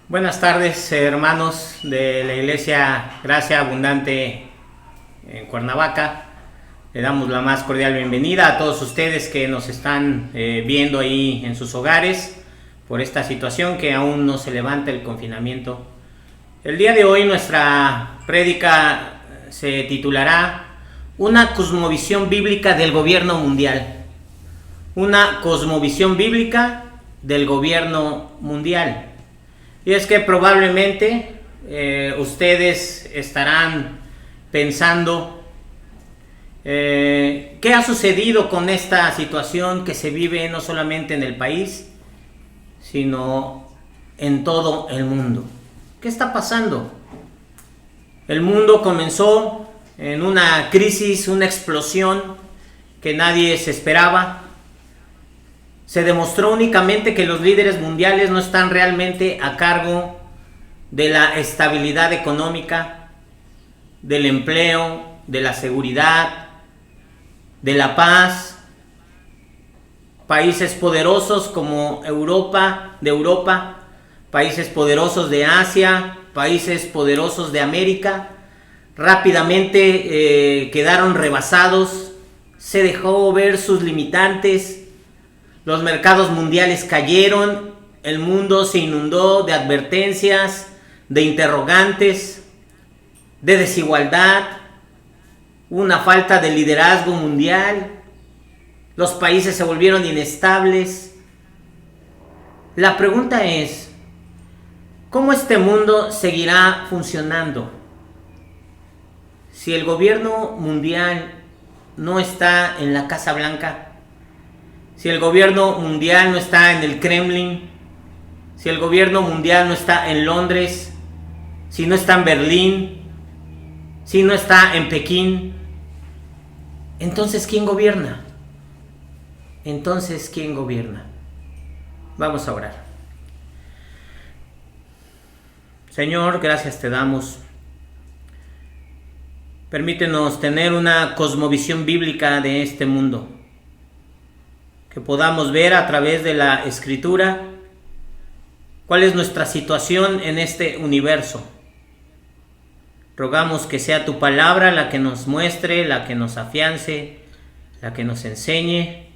Buenas tardes, hermanos de la Iglesia Gracia Abundante en Cuernavaca. Le damos la más cordial bienvenida a todos ustedes que nos están viendo ahí en sus hogares por esta situación que aún no se levanta el confinamiento. El día de hoy nuestra prédica se titulará Una cosmovisión bíblica del gobierno mundial. Una cosmovisión bíblica del gobierno mundial. Y es que probablemente ustedes estarán pensando ¿qué ha sucedido con esta situación que se vive no solamente en el país, sino en todo el mundo? ¿Qué está pasando? El mundo comenzó en una crisis, una explosión que nadie se esperaba. Se demostró únicamente que los líderes mundiales no están realmente a cargo de la estabilidad económica, del empleo, de la seguridad, de la paz. Países poderosos como Europa, países poderosos de Asia, países poderosos de América, rápidamente quedaron rebasados. Se dejó ver sus limitantes. Los mercados mundiales cayeron, el mundo se inundó de advertencias, de interrogantes, de desigualdad, una falta de liderazgo mundial, los países se volvieron inestables. La pregunta es, ¿cómo este mundo seguirá funcionando si el gobierno mundial no está en la Casa Blanca? Si el gobierno mundial no está en el Kremlin, si el gobierno mundial no está en Londres, si no está en Berlín, si no está en Pekín, entonces ¿quién gobierna? ¿quién gobierna? Vamos a orar. Señor, gracias te damos. Permítenos tener una cosmovisión bíblica de este mundo, que podamos ver a través de la Escritura cuál es nuestra situación en este universo. Rogamos que sea tu palabra la que nos muestre, la que nos afiance, la que nos enseñe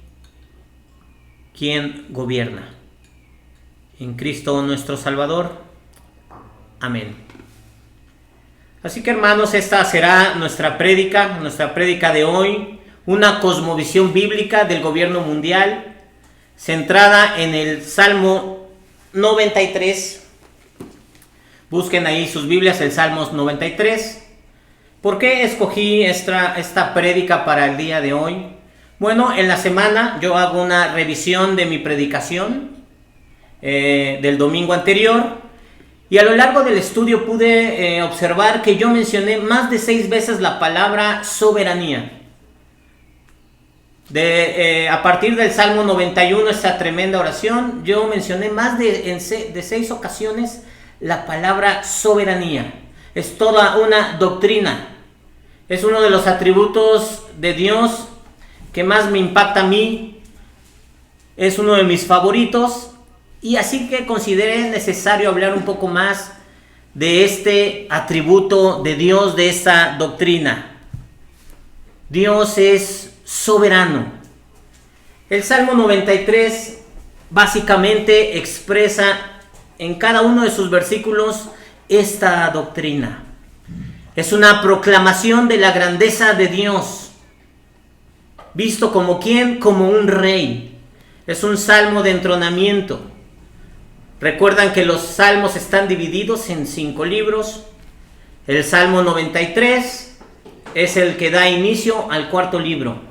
quién gobierna. En Cristo nuestro Salvador. Amén. Así que, hermanos, esta será nuestra prédica de hoy. Una cosmovisión bíblica del gobierno mundial, centrada en el Salmo 93. Busquen ahí sus Biblias, el Salmo 93. ¿Por qué escogí esta prédica para el día de hoy? Bueno, en la semana yo hago una revisión de mi predicación del domingo anterior, y a lo largo del estudio pude observar que yo mencioné más de 6 veces la palabra soberanía. A partir del Salmo 91, esta tremenda oración, yo mencioné más de 6 ocasiones la palabra soberanía. Es toda una doctrina. Es uno de los atributos de Dios que más me impacta a mí. Es uno de mis favoritos. Y así que consideré necesario hablar un poco más de este atributo de Dios, de esta doctrina. Dios es soberano. El Salmo 93 básicamente expresa en cada uno de sus versículos esta doctrina. Es una proclamación de la grandeza de Dios, visto como ¿quién? Como un rey. Es un salmo de entronamiento. Recuerdan que los salmos están divididos en 5 libros. El Salmo 93 es el que da inicio al 4º libro.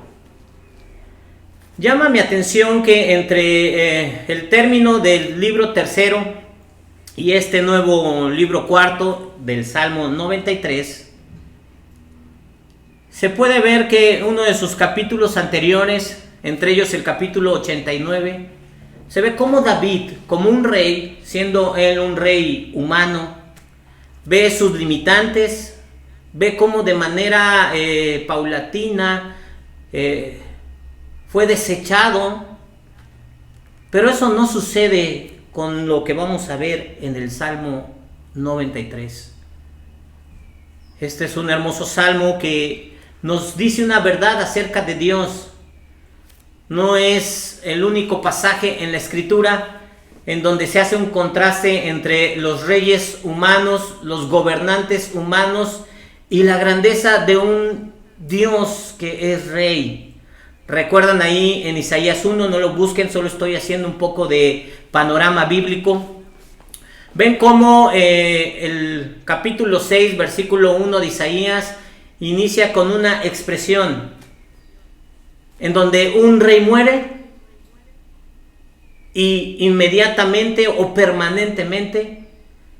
Llama mi atención que entre el término del libro 3 y este nuevo libro 4 del Salmo 93, se puede ver que uno de sus capítulos anteriores, entre ellos el capítulo 89, se ve como David, como un rey, siendo él un rey humano, ve sus limitantes, ve cómo de manera paulatina fue desechado, pero eso no sucede con lo que vamos a ver en el Salmo 93. Este es un hermoso salmo que nos dice una verdad acerca de Dios. No es el único pasaje en la Escritura en donde se hace un contraste entre los reyes humanos, los gobernantes humanos y la grandeza de un Dios que es rey. Recuerdan ahí en Isaías 1, no lo busquen, solo estoy haciendo un poco de panorama bíblico. Ven cómo el capítulo 6, versículo 1 de Isaías inicia con una expresión en donde un rey muere y inmediatamente o permanentemente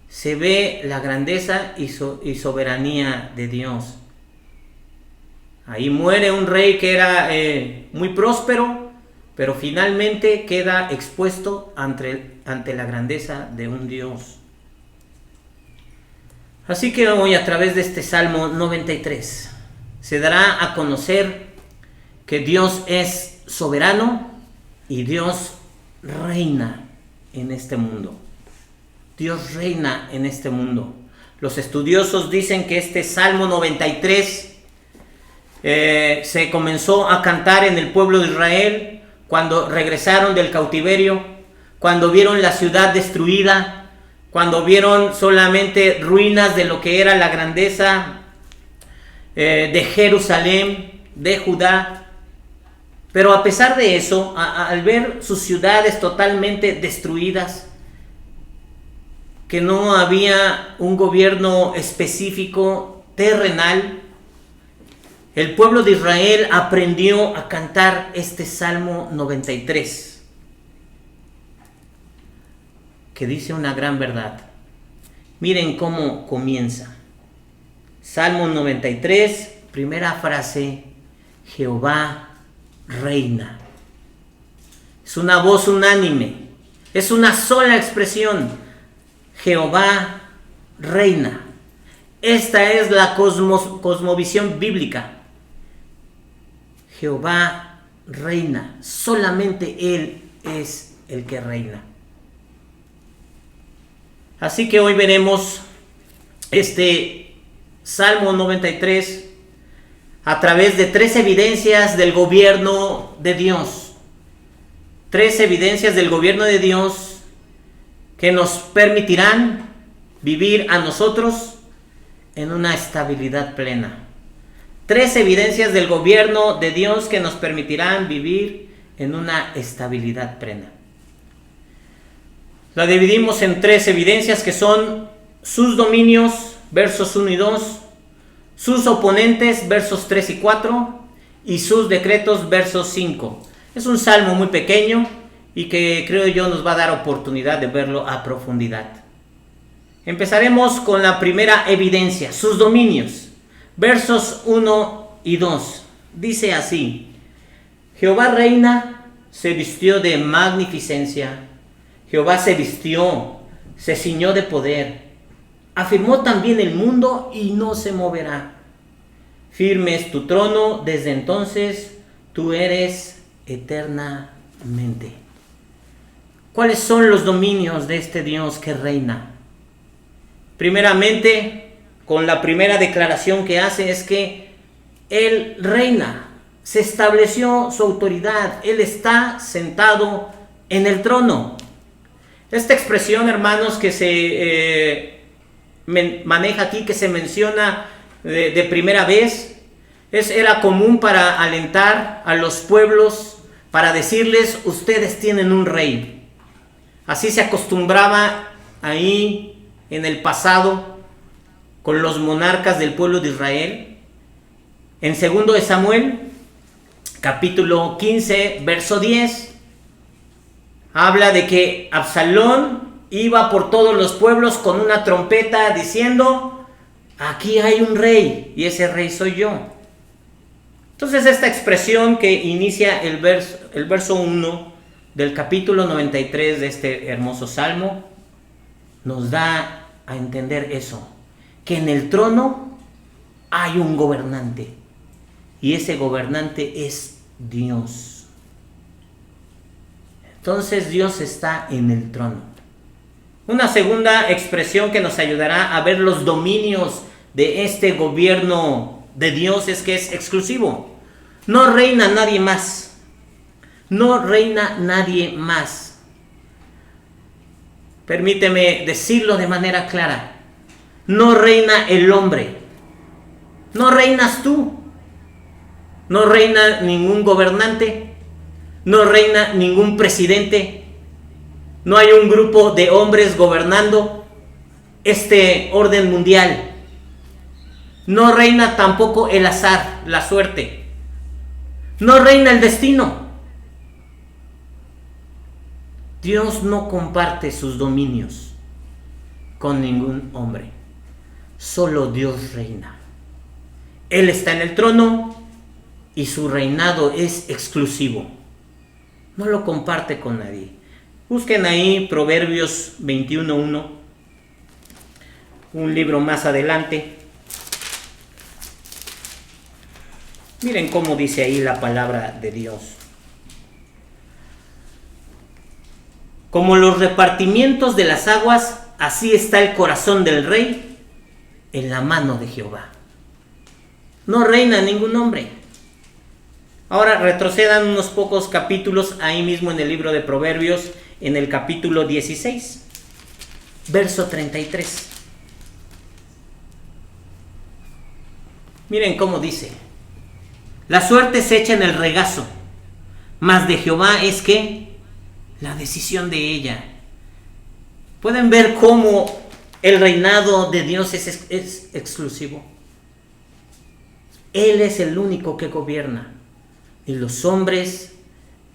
se ve la grandeza y soberanía de Dios. Ahí muere un rey que era muy próspero, pero finalmente queda expuesto ante la grandeza de un Dios. Así que hoy, a través de este Salmo 93, se dará a conocer que Dios es soberano y Dios reina en este mundo. Dios reina en este mundo. Los estudiosos dicen que este Salmo 93 se comenzó a cantar en el pueblo de Israel cuando regresaron del cautiverio, cuando vieron la ciudad destruida, cuando vieron solamente ruinas de lo que era la grandeza de Jerusalén, de Judá. Pero a pesar de eso, al ver sus ciudades totalmente destruidas, que no había un gobierno específico terrenal, el pueblo de Israel aprendió a cantar este Salmo 93, que dice una gran verdad. Miren cómo comienza. Salmo 93, primera frase: Jehová reina. Es una voz unánime, es una sola expresión: Jehová reina. Esta es la cosmovisión bíblica. Jehová reina, solamente Él es el que reina. Así que hoy veremos este Salmo 93 a través de 3 evidencias del gobierno de Dios. 3 evidencias del gobierno de Dios que nos permitirán vivir a nosotros en una estabilidad plena. 3 evidencias del gobierno de Dios que nos permitirán vivir en una estabilidad plena. La dividimos en 3 evidencias que son sus dominios, versos 1 y 2, sus oponentes, versos 3 y 4, y sus decretos, versos 5. Es un salmo muy pequeño y que creo yo nos va a dar oportunidad de verlo a profundidad. Empezaremos con la primera evidencia, sus dominios. Versos 1 y 2. Dice así: Jehová reina, se vistió de magnificencia. Jehová se vistió, se ciñó de poder. Afirmó también el mundo y no se moverá. Firme es tu trono, desde entonces tú eres eternamente. ¿Cuáles son los dominios de este Dios que reina? Primeramente, con la primera declaración que hace es que Él reina, se estableció su autoridad, Él está sentado en el trono. Esta expresión, hermanos, que se maneja aquí, que se menciona de primera vez, era común para alentar a los pueblos, para decirles: ustedes tienen un rey. Así se acostumbraba ahí en el pasado con los monarcas del pueblo de Israel. En 2 de Samuel, capítulo 15, verso 10, habla de que Absalón iba por todos los pueblos con una trompeta diciendo: aquí hay un rey y ese rey soy yo. Entonces esta expresión que inicia el verso 1 del capítulo 93 de este hermoso salmo nos da a entender eso, que en el trono hay un gobernante y ese gobernante es Dios. Entonces Dios está en el trono. Una segunda expresión que nos ayudará a ver los dominios de este gobierno de Dios es que es exclusivo. No reina nadie más. No reina nadie más. Permíteme decirlo de manera clara. No reina el hombre. No reinas tú. No reina ningún gobernante. No reina ningún presidente. No hay un grupo de hombres gobernando este orden mundial. No reina tampoco el azar, la suerte. No reina el destino. Dios no comparte sus dominios con ningún hombre. Solo Dios reina. Él está en el trono y su reinado es exclusivo. No lo comparte con nadie. Busquen ahí Proverbios 21:1, un libro más adelante. Miren cómo dice ahí la palabra de Dios. Como los repartimientos de las aguas, así está el corazón del rey en la mano de Jehová. No reina ningún hombre. Ahora retrocedan unos pocos capítulos ahí mismo en el libro de Proverbios, en el capítulo 16, verso 33. Miren cómo dice: la suerte se echa en el regazo, mas de Jehová es que la decisión de ella. Pueden ver cómo el reinado de Dios es exclusivo. Él es el único que gobierna. Ni los hombres,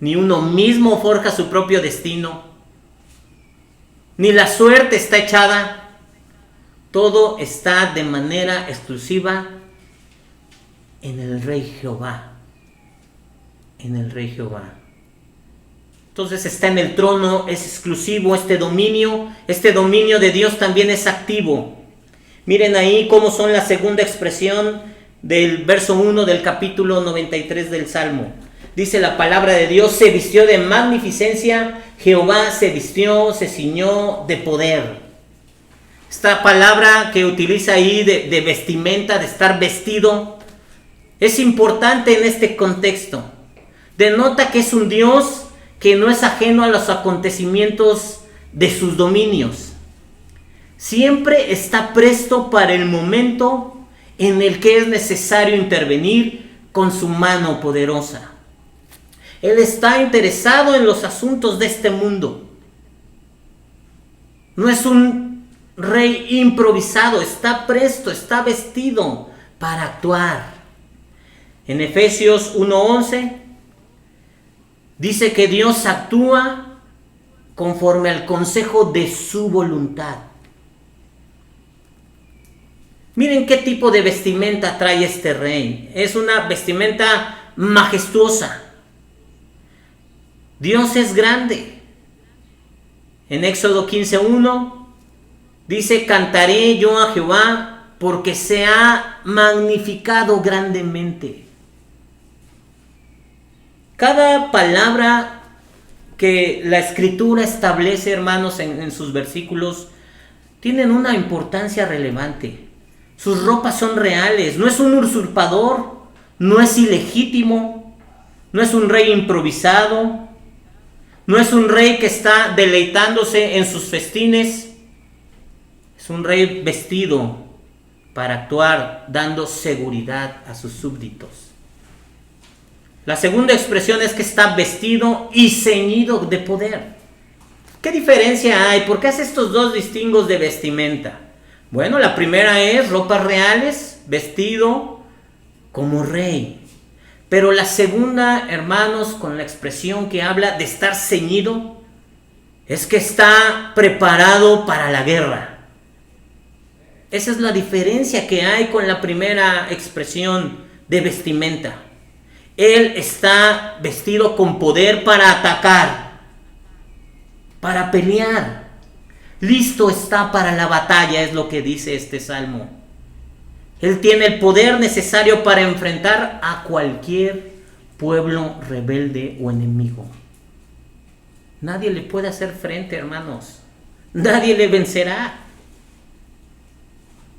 ni uno mismo forja su propio destino, ni la suerte está echada. Todo está de manera exclusiva en el Rey Jehová. En el Rey Jehová. Entonces está en el trono, es exclusivo este dominio de Dios también es activo. Miren ahí cómo son la segunda expresión del verso 1 del capítulo 93 del Salmo. Dice la palabra de Dios: se vistió de magnificencia, Jehová se vistió, se ciñó de poder. Esta palabra que utiliza ahí de vestimenta, de estar vestido, es importante en este contexto. Denota que es un Dios que no es ajeno a los acontecimientos de sus dominios. Siempre está presto para el momento en el que es necesario intervenir con su mano poderosa. Él está interesado en los asuntos de este mundo. No es un rey improvisado, está presto, está vestido para actuar. En Efesios 1:11 dice que Dios actúa conforme al consejo de su voluntad. Miren qué tipo de vestimenta trae este rey. Es una vestimenta majestuosa. Dios es grande. En Éxodo 15:1 dice: cantaré yo a Jehová porque se ha magnificado grandemente. Cada palabra que la Escritura establece, hermanos, en sus versículos, tienen una importancia relevante. Sus ropas son reales. No es un usurpador, no es ilegítimo, no es un rey improvisado, no es un rey que está deleitándose en sus festines. Es un rey vestido para actuar, dando seguridad a sus súbditos. La segunda expresión es que está vestido y ceñido de poder. ¿Qué diferencia hay? ¿Por qué hace estos dos distingos de vestimenta? Bueno, la primera es ropas reales, vestido como rey. Pero la segunda, hermanos, con la expresión que habla de estar ceñido, es que está preparado para la guerra. Esa es la diferencia que hay con la primera expresión de vestimenta. Él está vestido con poder para atacar, para pelear. Listo está para la batalla, es lo que dice este salmo. Él tiene el poder necesario para enfrentar a cualquier pueblo rebelde o enemigo. Nadie le puede hacer frente, hermanos. nadie le vencerá.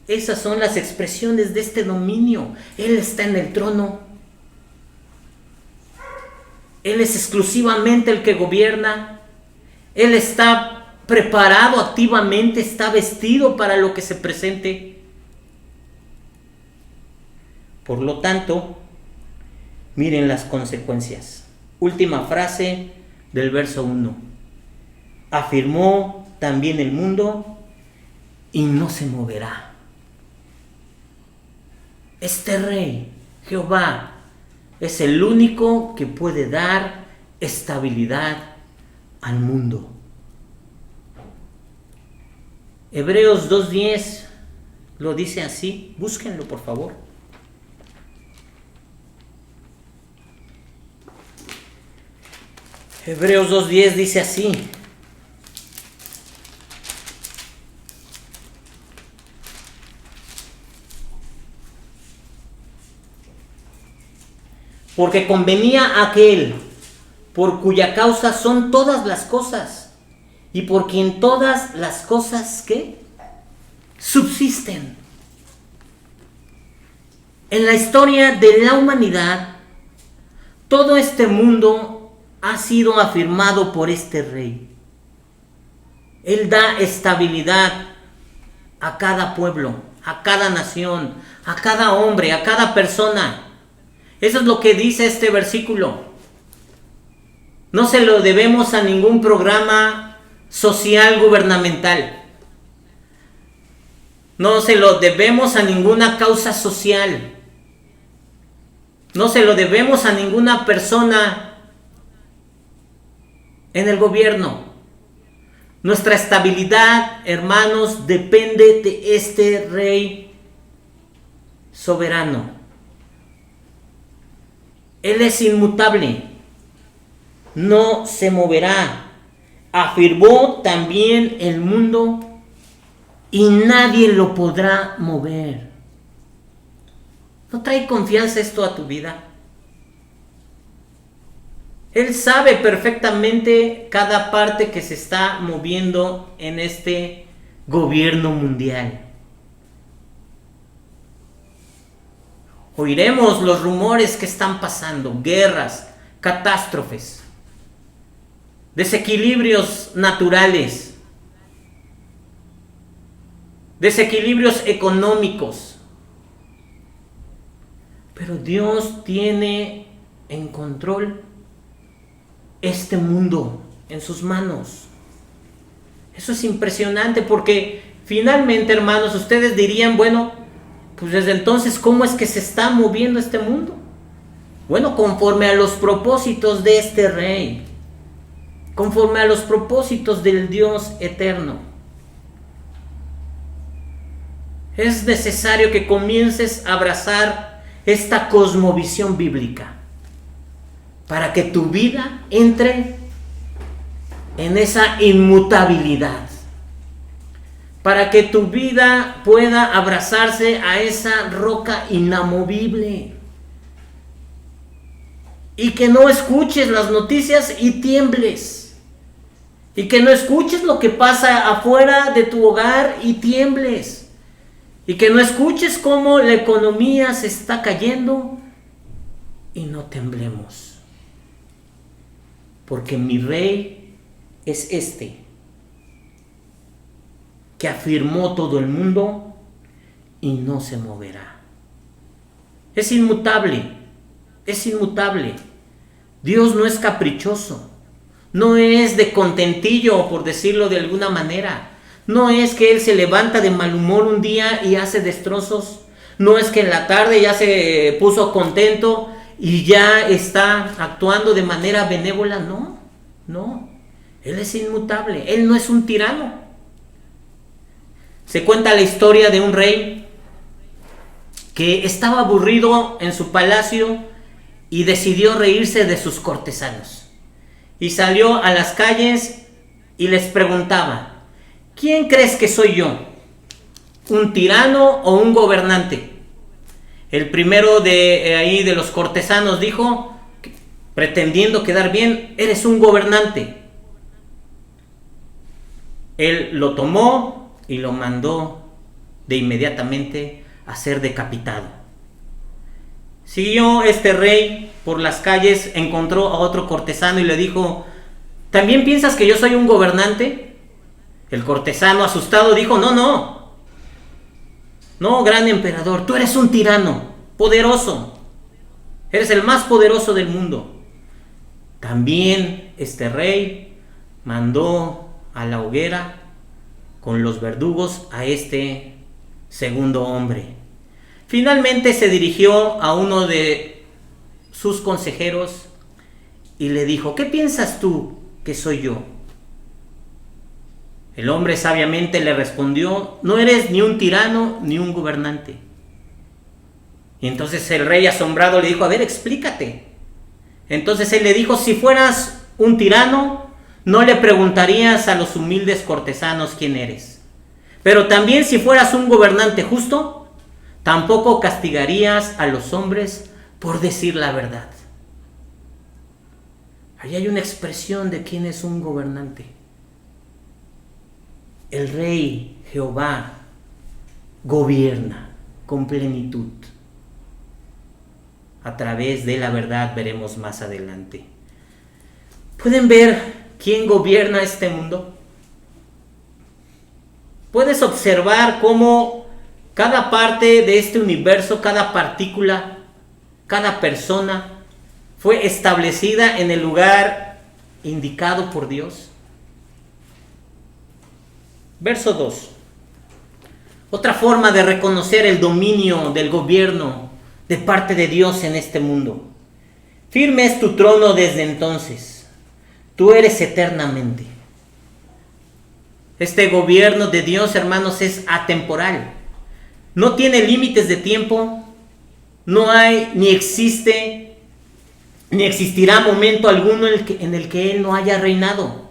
Esas son las expresiones de este dominio. Él está en el trono. Él es exclusivamente el que gobierna. Él está preparado activamente, está vestido para lo que se presente. Por lo tanto, miren las consecuencias. Última frase del verso 1. Afirmó también el mundo y no se moverá. Este rey, Jehová, es el único que puede dar estabilidad al mundo. Hebreos 2:10 lo dice así. Búsquenlo, por favor. Hebreos 2:10 dice así: porque convenía a aquel por cuya causa son todas las cosas, y por quien todas las cosas ¿qué? Subsisten. En la historia de la humanidad, todo este mundo ha sido afirmado por este rey. Él da estabilidad a cada pueblo, a cada nación, a cada hombre, a cada persona. Eso es lo que dice este versículo. No se lo debemos a ningún programa social gubernamental. No se lo debemos a ninguna causa social. No se lo debemos a ninguna persona en el gobierno. Nuestra estabilidad, hermanos, depende de este rey soberano. Él es inmutable, no se moverá. Afirmó también el mundo y nadie lo podrá mover. ¿No trae confianza esto a tu vida? Él sabe perfectamente cada parte que se está moviendo en este gobierno mundial. Oiremos los rumores que están pasando, guerras, catástrofes, desequilibrios naturales, desequilibrios económicos. Pero Dios tiene en control este mundo en sus manos. Eso es impresionante porque finalmente, hermanos, ustedes dirían, bueno, pues desde entonces, ¿cómo es que se está moviendo este mundo? Bueno, conforme a los propósitos de este rey, conforme a los propósitos del Dios eterno. Es necesario que comiences a abrazar esta cosmovisión bíblica para que tu vida entre en esa inmutabilidad, para que tu vida pueda abrazarse a esa roca inamovible y que no escuches las noticias y tiembles, y que no escuches lo que pasa afuera de tu hogar y tiembles, y que no escuches cómo la economía se está cayendo y no temblemos. Porque mi rey es este, que afirmó todo el mundo y no se moverá. Es inmutable, es inmutable. Dios no es caprichoso, no es de contentillo, por decirlo de alguna manera. No es que Él se levanta de mal humor un día y hace destrozos. No es que en la tarde ya se puso contento y ya está actuando de manera benévola. No, no. Él es inmutable. Él no es un tirano. Se cuenta la historia de un rey que estaba aburrido en su palacio y decidió reírse de sus cortesanos. Y salió a las calles y les preguntaba: ¿quién crees que soy yo? ¿Un tirano o un gobernante? El primero de los cortesanos dijo, pretendiendo quedar bien: eres un gobernante. Él lo tomó y lo mandó de inmediatamente a ser decapitado. Siguió este rey por las calles, encontró a otro cortesano y le dijo: ¿también piensas que yo soy un gobernante? El cortesano, asustado, dijo: no, gran emperador, tú eres un tirano, poderoso, eres el más poderoso del mundo. También este rey mandó a la hoguera con los verdugos a este segundo hombre. Finalmente se dirigió a uno de sus consejeros y le dijo: ¿qué piensas tú que soy yo? El hombre sabiamente le respondió: no eres ni un tirano ni un gobernante. Y entonces el rey, asombrado, le dijo: a ver, explícate. Entonces él le dijo: si fueras un tirano, no le preguntarías a los humildes cortesanos quién eres. Pero también si fueras un gobernante justo, tampoco castigarías a los hombres por decir la verdad. Ahí hay una expresión de quién es un gobernante. El rey Jehová gobierna con plenitud. A través de la verdad veremos más adelante. ¿Pueden ver quién gobierna este mundo? Puedes observar cómo cada parte de este universo, cada partícula, cada persona fue establecida en el lugar indicado por Dios. Verso 2. Otra forma de reconocer el dominio del gobierno de parte de Dios en este mundo. Firme es tu trono desde entonces. Tú eres eternamente. Este gobierno de Dios, hermanos, es atemporal. No tiene límites de tiempo. No hay, ni existe, ni existirá momento alguno en el que Él no haya reinado.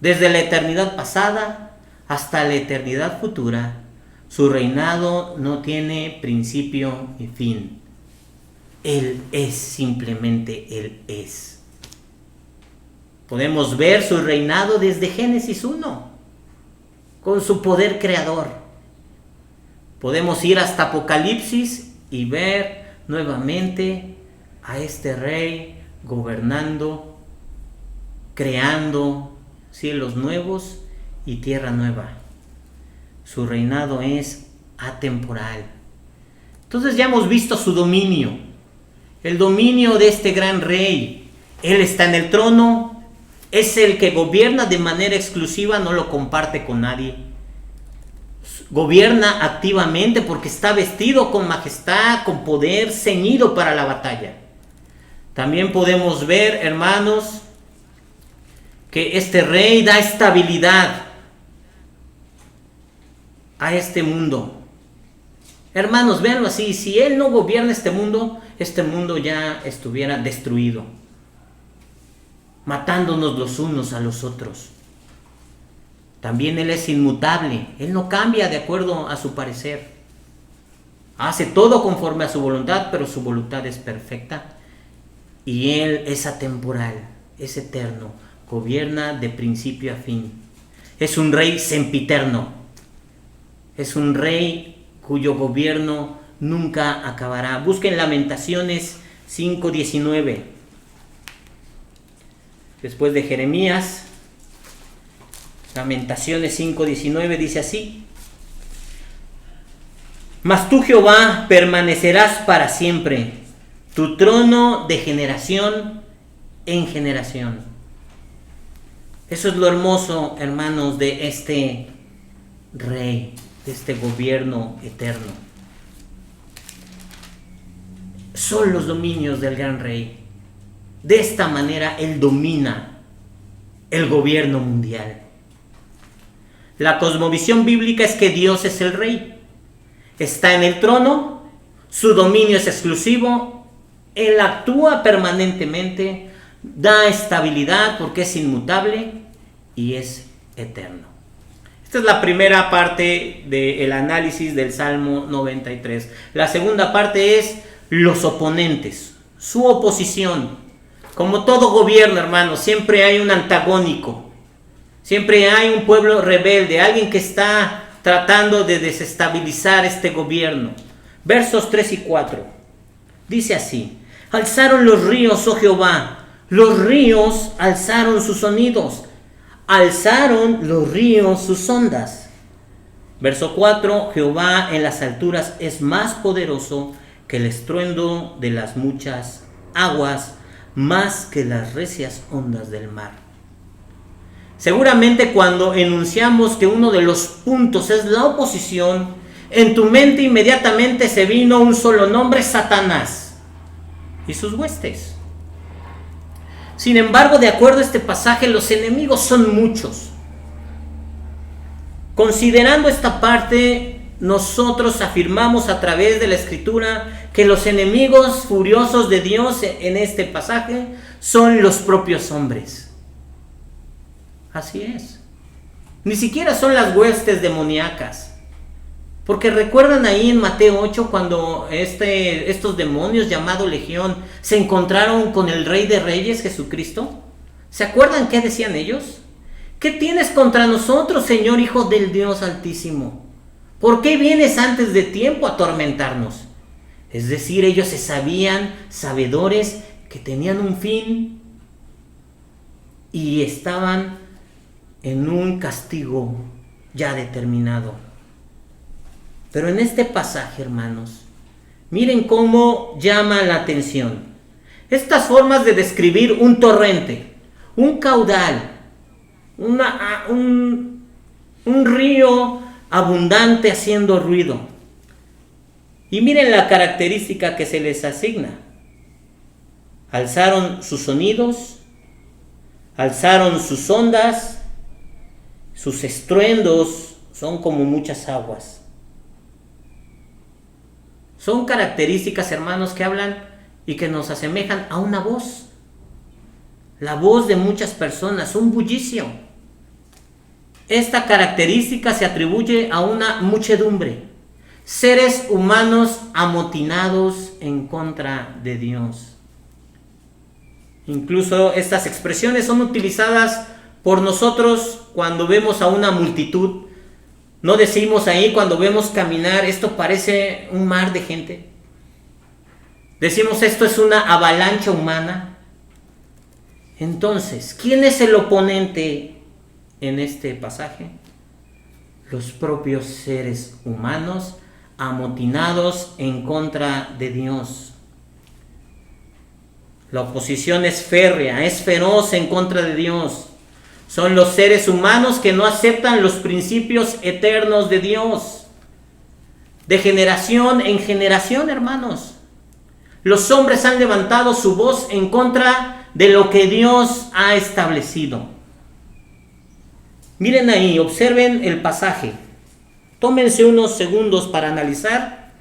Desde la eternidad pasada hasta la eternidad futura, su reinado no tiene principio ni fin. Él es, simplemente Él es. Podemos ver su reinado desde Génesis 1, con su poder creador. Podemos ir hasta Apocalipsis y ver nuevamente a este rey gobernando, creando cielos nuevos y tierra nueva. Su reinado es atemporal. Entonces ya hemos visto su dominio, el dominio de este gran rey. Él está en el trono, es el que gobierna de manera exclusiva, no lo comparte con nadie. Gobierna activamente porque está vestido con majestad, con poder, ceñido para la batalla. También podemos ver, hermanos, que este rey da estabilidad a este mundo. Hermanos, véanlo así: si Él no gobierna este mundo ya estuviera destruido, matándonos los unos a los otros. También Él es inmutable. Él no cambia de acuerdo a su parecer. Hace todo conforme a su voluntad, pero su voluntad es perfecta. Y Él es atemporal, es eterno, gobierna de principio a fin. Es un rey sempiterno. Es un rey cuyo gobierno nunca acabará. Busquen Lamentaciones 5:19. Después de Jeremías, Lamentaciones 5:19 dice así: mas tú, Jehová, permanecerás para siempre, tu trono de generación en generación. Eso es lo hermoso, hermanos, de este rey, de este gobierno eterno. Son los dominios del gran rey. De esta manera Él domina el gobierno mundial. La cosmovisión bíblica es que Dios es el rey. Está en el trono, su dominio es exclusivo, Él actúa permanentemente, da estabilidad porque es inmutable y es eterno. Esta es la primera parte del análisis del Salmo 93. La segunda parte es los oponentes, su oposición. Como todo gobierno, hermanos, siempre hay un antagónico. Siempre hay un pueblo rebelde, alguien que está tratando de desestabilizar este gobierno. Versos 3 y 4. Dice así: alzaron los ríos, oh Jehová, los ríos alzaron sus sonidos, alzaron los ríos sus ondas. Verso 4: Jehová en las alturas es más poderoso que el estruendo de las muchas aguas, más que las recias ondas del mar. Seguramente cuando enunciamos que uno de los puntos es la oposición, en tu mente inmediatamente se vino un solo nombre: Satanás y sus huestes. Sin embargo, de acuerdo a este pasaje, los enemigos son muchos. Considerando esta parte, nosotros afirmamos a través de la Escritura que los enemigos furiosos de Dios en este pasaje son los propios hombres. Así es. Ni siquiera son las huestes demoníacas. Porque recuerdan ahí en Mateo 8 cuando estos demonios llamado Legión se encontraron con el Rey de Reyes, Jesucristo. ¿Se acuerdan qué decían ellos? ¿Qué tienes contra nosotros, Señor, Hijo del Dios Altísimo? ¿Por qué vienes antes de tiempo a atormentarnos? Es decir, ellos se sabían sabedores que tenían un fin y estaban en un castigo ya determinado. Pero en este pasaje, hermanos, miren cómo llama la atención estas formas de describir un torrente, un caudal, un río abundante haciendo ruido. Y miren la característica que se les asigna: alzaron sus sonidos, alzaron sus ondas, sus estruendos son como muchas aguas. Son características, hermanos, que hablan y que nos asemejan a una voz. La voz de muchas personas, un bullicio. Esta característica se atribuye a una muchedumbre, seres humanos amotinados en contra de Dios. Incluso estas expresiones son utilizadas por nosotros cuando vemos a una multitud. No decimos ahí cuando vemos caminar: esto parece un mar de gente. Decimos: esto es una avalancha humana. Entonces, ¿quién es el oponente en este pasaje? Los propios seres humanos amotinados en contra de Dios. La oposición es férrea, es feroz en contra de Dios. Son los seres humanos que no aceptan los principios eternos de Dios. De generación en generación, hermanos, los hombres han levantado su voz en contra de lo que Dios ha establecido. Miren ahí, observen el pasaje. Tómense unos segundos para analizar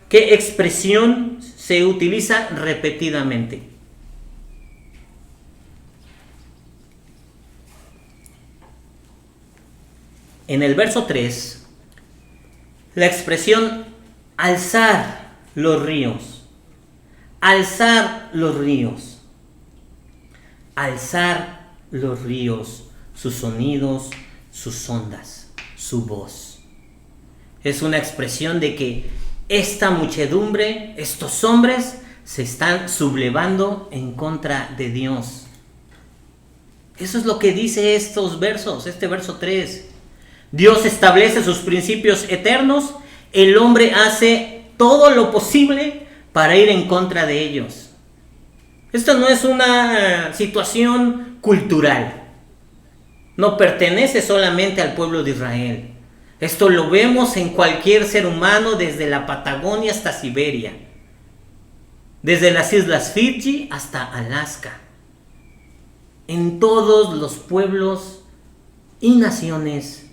qué expresión se utiliza repetidamente. En el verso 3, la expresión alzar los ríos, alzar los ríos, alzar los ríos, sus sonidos, sus ondas, su voz. Es una expresión de que esta muchedumbre, estos hombres, se están sublevando en contra de Dios. Eso es lo que dice estos versos, este verso 3. Dios establece sus principios eternos, el hombre hace todo lo posible para ir en contra de ellos. Esto no es una situación cultural, no pertenece solamente al pueblo de Israel. Esto lo vemos en cualquier ser humano, desde la Patagonia hasta Siberia, desde las islas Fiji hasta Alaska. En todos los pueblos y naciones,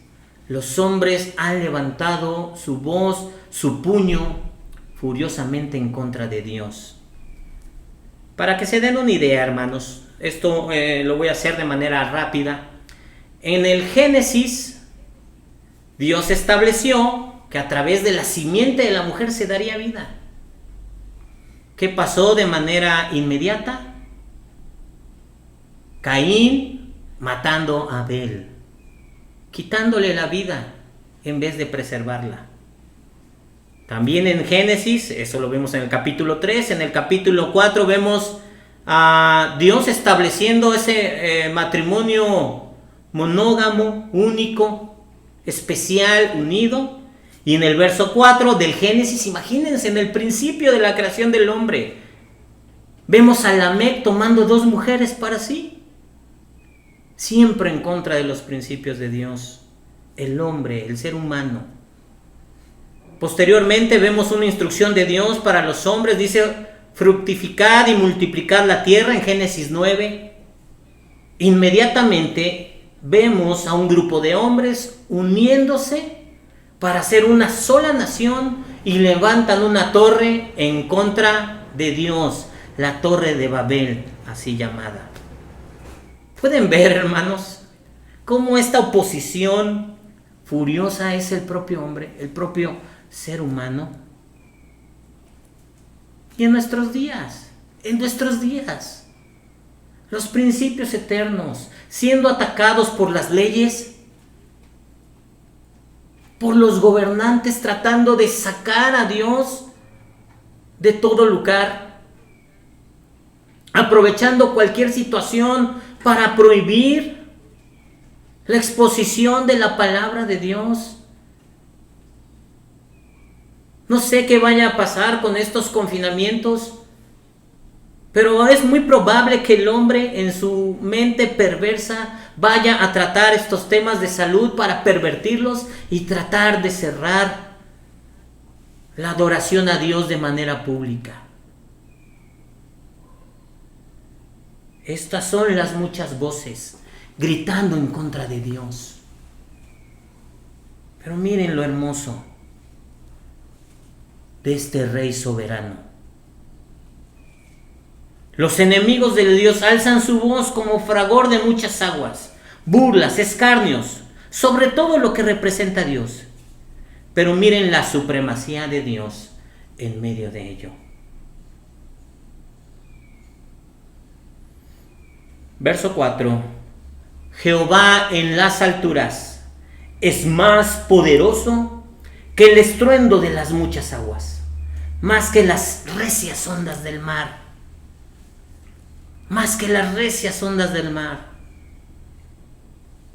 los hombres han levantado su voz, su puño, furiosamente en contra de Dios. Para que se den una idea, hermanos, esto lo voy a hacer de manera rápida. En el Génesis, Dios estableció que a través de la simiente de la mujer se daría vida. ¿Qué pasó de manera inmediata? Caín matando a Abel. quitándole la vida en vez de preservarla. También en Génesis, eso lo vemos en el capítulo 3, en el capítulo 4 vemos a Dios estableciendo ese matrimonio monógamo, único, especial, unido. Y en el verso 4 del Génesis, imagínense, en el principio de la creación del hombre, vemos a Lamec tomando 2 mujeres para sí, siempre en contra de los principios de Dios, el hombre, el ser humano. Posteriormente vemos una instrucción de Dios para los hombres, dice: fructificad y multiplicad la tierra, en Génesis 9. Inmediatamente vemos a un grupo de hombres uniéndose para hacer una sola nación y levantan una torre en contra de Dios, la torre de Babel, así llamada. ¿Pueden ver, hermanos, cómo esta oposición furiosa es el propio hombre, el propio ser humano? Y en nuestros días, los principios eternos siendo atacados por las leyes, por los gobernantes tratando de sacar a Dios de todo lugar, aprovechando cualquier situación para prohibir la exposición de la palabra de Dios. No sé qué vaya a pasar con estos confinamientos, pero es muy probable que el hombre en su mente perversa vaya a tratar estos temas de salud para pervertirlos y tratar de cerrar la adoración a Dios de manera pública. Estas son las muchas voces gritando en contra de Dios. Pero miren lo hermoso de este Rey soberano. Los enemigos de Dios alzan su voz como fragor de muchas aguas, burlas, escarnios, sobre todo lo que representa a Dios. Pero miren la supremacía de Dios en medio de ello. Verso 4. Jehová en las alturas es más poderoso que el estruendo de las muchas aguas, más que las recias ondas del mar. Más que las recias ondas del mar.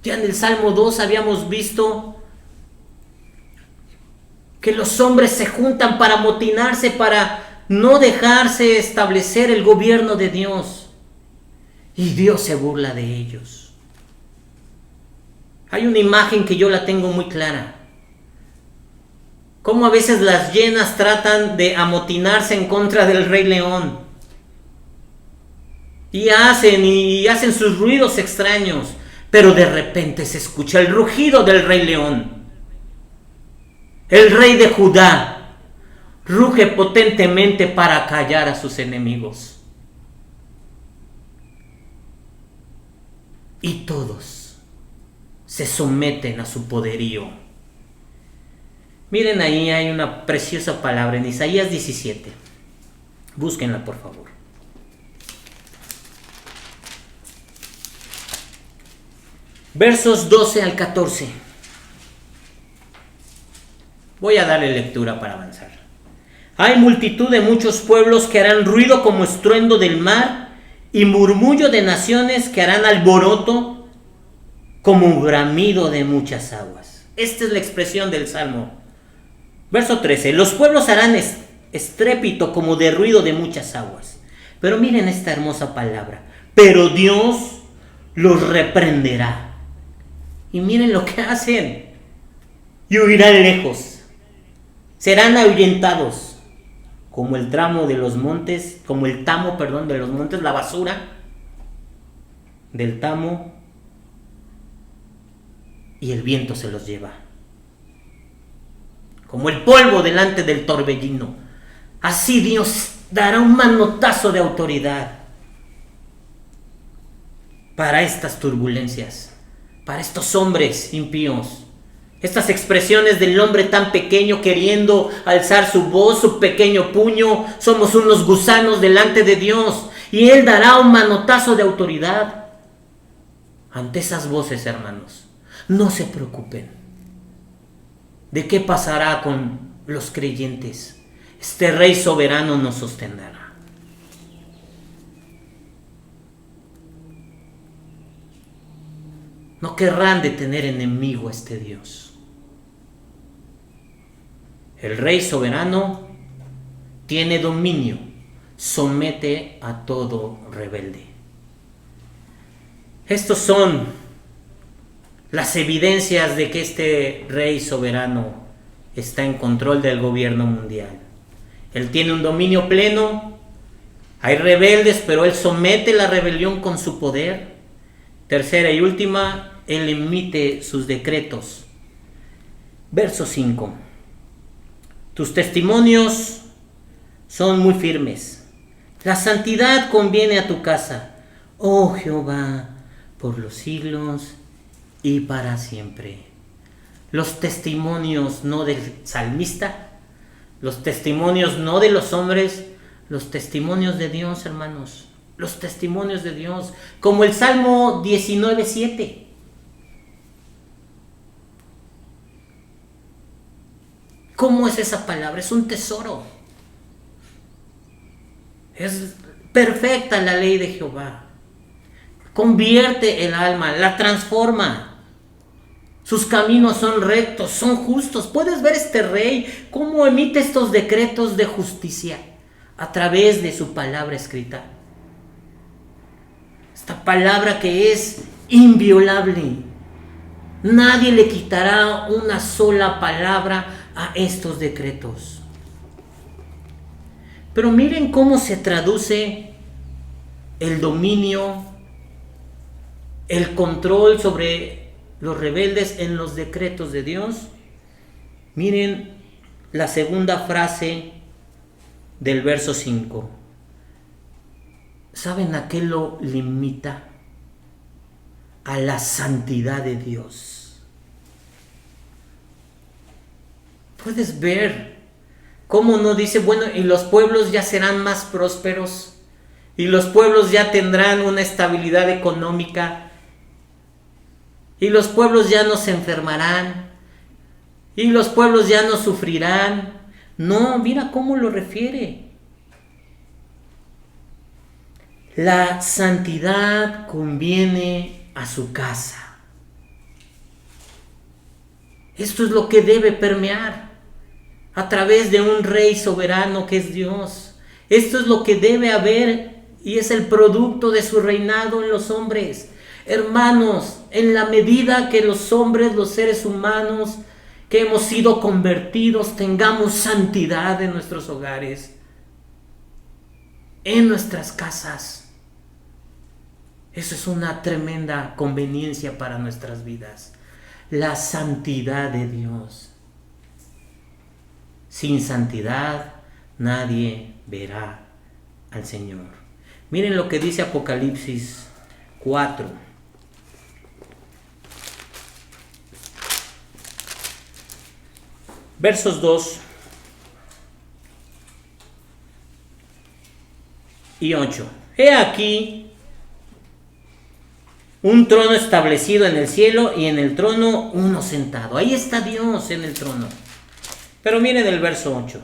Ya en el Salmo 2 habíamos visto que los hombres se juntan para amotinarse, para no dejarse establecer el gobierno de Dios. Y Dios se burla de ellos. Hay una imagen que yo la tengo muy clara. Cómo a veces las hienas tratan de amotinarse en contra del Rey León. Y hacen sus ruidos extraños, pero de repente se escucha el rugido del Rey León. El Rey de Judá ruge potentemente para callar a sus enemigos. Y todos se someten a su poderío. Miren, ahí hay una preciosa palabra en Isaías 17. Búsquenla, por favor. Versos 12 al 14. Voy a darle lectura para avanzar. Hay multitud de muchos pueblos que harán ruido como estruendo del mar y murmullo de naciones que harán alboroto como bramido de muchas aguas. Esta es la expresión del Salmo. Verso 13. Los pueblos harán estrépito como de ruido de muchas aguas. Pero miren esta hermosa palabra. Pero Dios los reprenderá. Y miren lo que hacen. Y huirán lejos. Serán ahuyentados. Como el tamo de los montes, como el tamo, perdón, de los montes, la basura del tamo. Y el viento se los lleva. Como el polvo delante del torbellino. Así Dios dará un manotazo de autoridad para estas turbulencias. Para estos hombres impíos, estas expresiones del hombre tan pequeño queriendo alzar su voz, su pequeño puño, somos unos gusanos delante de Dios y Él dará un manotazo de autoridad ante esas voces, hermanos. No se preocupen. ¿De qué pasará con los creyentes? Este Rey soberano nos sostendrá. No querrán de tener enemigo a este Dios. El Rey soberano tiene dominio, somete a todo rebelde. Estos son las evidencias de que este Rey soberano está en control del gobierno mundial. Él tiene un dominio pleno. Hay rebeldes, pero él somete la rebelión con su poder. Tercera y última, él emite sus decretos. Verso 5. Tus testimonios son muy firmes. La santidad conviene a tu casa, oh Jehová, por los siglos y para siempre. Los testimonios no del salmista, los testimonios no de los hombres, los testimonios de Dios, hermanos, los testimonios de Dios, como el Salmo 19:7. ¿Cómo es esa palabra? Es un tesoro. Es perfecta la ley de Jehová. Convierte el alma, la transforma. Sus caminos son rectos, son justos. Puedes ver este rey cómo emite estos decretos de justicia a través de su palabra escrita. Esta palabra que es inviolable. Nadie le quitará una sola palabra a estos decretos. Pero miren cómo se traduce el dominio, el control sobre los rebeldes en los decretos de Dios. Miren la segunda frase del verso 5. ¿Saben a qué lo limita? A la santidad de Dios. Puedes ver cómo no dice, bueno, y los pueblos ya serán más prósperos, y los pueblos ya tendrán una estabilidad económica, y los pueblos ya no se enfermarán, y los pueblos ya no sufrirán. No, mira cómo lo refiere. La santidad conviene a su casa. Esto es lo que debe permear a través de un rey soberano que es Dios. Esto es lo que debe haber y es el producto de su reinado en los hombres. Hermanos, en la medida que los hombres, los seres humanos que hemos sido convertidos, tengamos santidad en nuestros hogares, en nuestras casas, eso es una tremenda conveniencia para nuestras vidas. La santidad de Dios. Sin santidad nadie verá al Señor. Miren lo que dice Apocalipsis 4. Versos 2 y 8. He aquí un trono establecido en el cielo y en el trono uno sentado. Ahí está Dios en el trono. Pero miren el verso 8.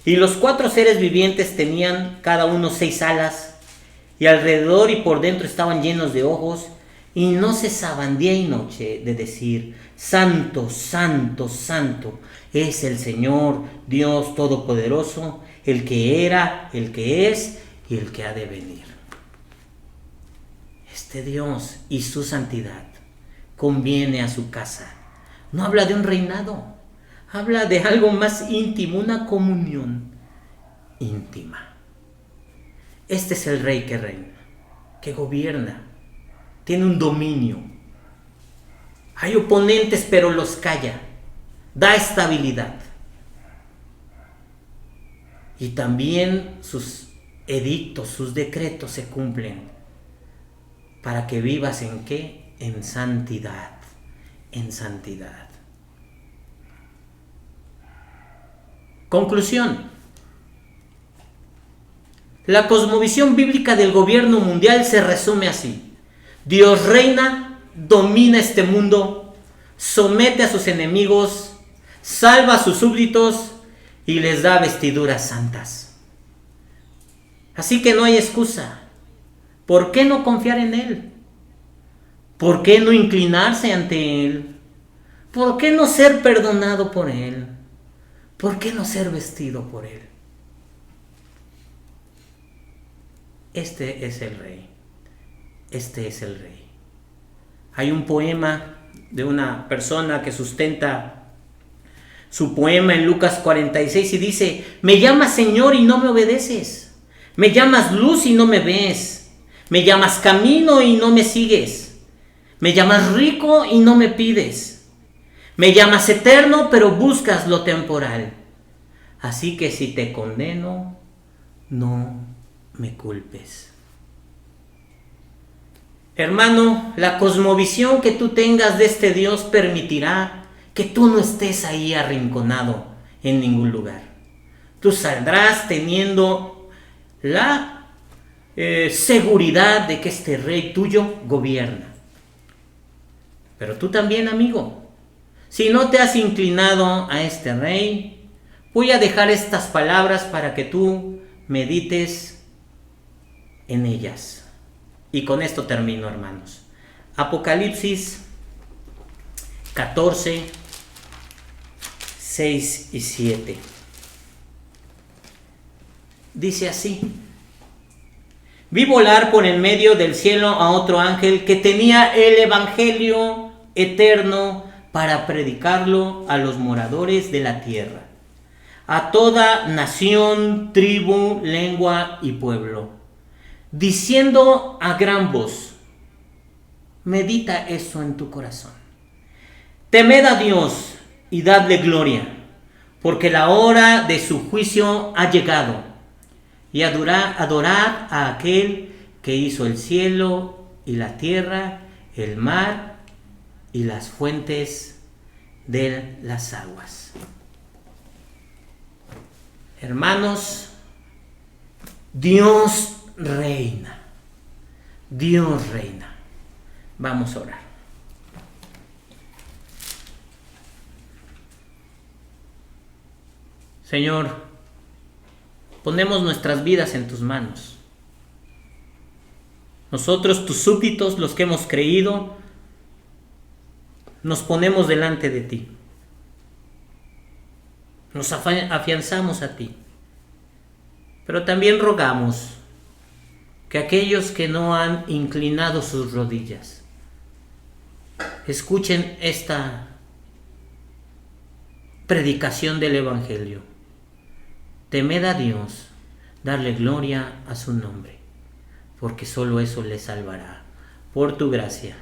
Y los 4 seres vivientes tenían cada uno 6 alas, y alrededor y por dentro estaban llenos de ojos, y no cesaban día y noche de decir: Santo, Santo, Santo es el Señor Dios Todopoderoso, el que era, el que es y el que ha de venir. Este Dios y su santidad conviene a su casa. No habla de un reinado, habla de algo más íntimo, una comunión íntima. Este es el rey que reina, que gobierna, tiene un dominio. Hay oponentes, pero los calla, da estabilidad. Y también sus edictos, sus decretos se cumplen para que vivas ¿en qué? En santidad, en santidad. Conclusión. La cosmovisión bíblica del gobierno mundial se resume así: Dios reina, domina este mundo somete a sus enemigos, salva a sus súbditos y les da vestiduras santas. Así que no hay excusa. ¿Por qué no confiar en Él? ¿Por qué no inclinarse ante Él? ¿Por qué no ser perdonado por Él? ¿Por qué no ser vestido por Él? Este es el Rey. Este es el Rey. Hay un poema de una persona que sustenta su poema en Lucas 46 y dice: me llamas Señor y no me obedeces. Me llamas luz y no me ves. Me llamas camino y no me sigues. Me llamas rico y no me pides. Me llamas eterno, pero buscas lo temporal. Así que si te condeno, no me culpes. Hermano, la cosmovisión que tú tengas de este Dios permitirá que tú no estés ahí arrinconado en ningún lugar. Tú saldrás teniendo la seguridad de que este Rey tuyo gobierna. Pero tú también, amigo, si no te has inclinado a este Rey, voy a dejar estas palabras para que tú medites en ellas. Y con esto termino, hermanos. Apocalipsis 14, 6 y 7. Dice así: vi volar por en medio del cielo a otro ángel que tenía el evangelio eterno para predicarlo a los moradores de la tierra, a toda nación, tribu, lengua y pueblo, diciendo a gran voz. Medita eso en tu corazón. Temed a Dios y dadle gloria, porque la hora de su juicio ha llegado, y adorad a aquel que hizo el cielo y la tierra, el mar y las fuentes de las aguas. Hermanos, Dios reina. Dios reina. Vamos a orar. Señor, ponemos nuestras vidas en tus manos. Nosotros, tus súbditos, los que hemos creído, nos ponemos delante de ti. Nos afianzamos a ti. Pero también rogamos que aquellos que no han inclinado sus rodillas escuchen esta predicación del Evangelio. Temed a Dios, darle gloria a su nombre, porque solo eso le salvará, por tu gracia.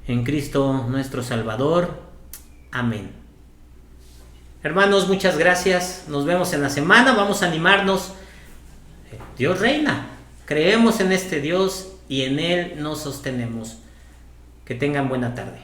En Cristo nuestro Salvador. Amén. Hermanos, muchas gracias. Nos vemos en la semana. Vamos a animarnos. Dios reina. Creemos en este Dios y en Él nos sostenemos. Que tengan buena tarde.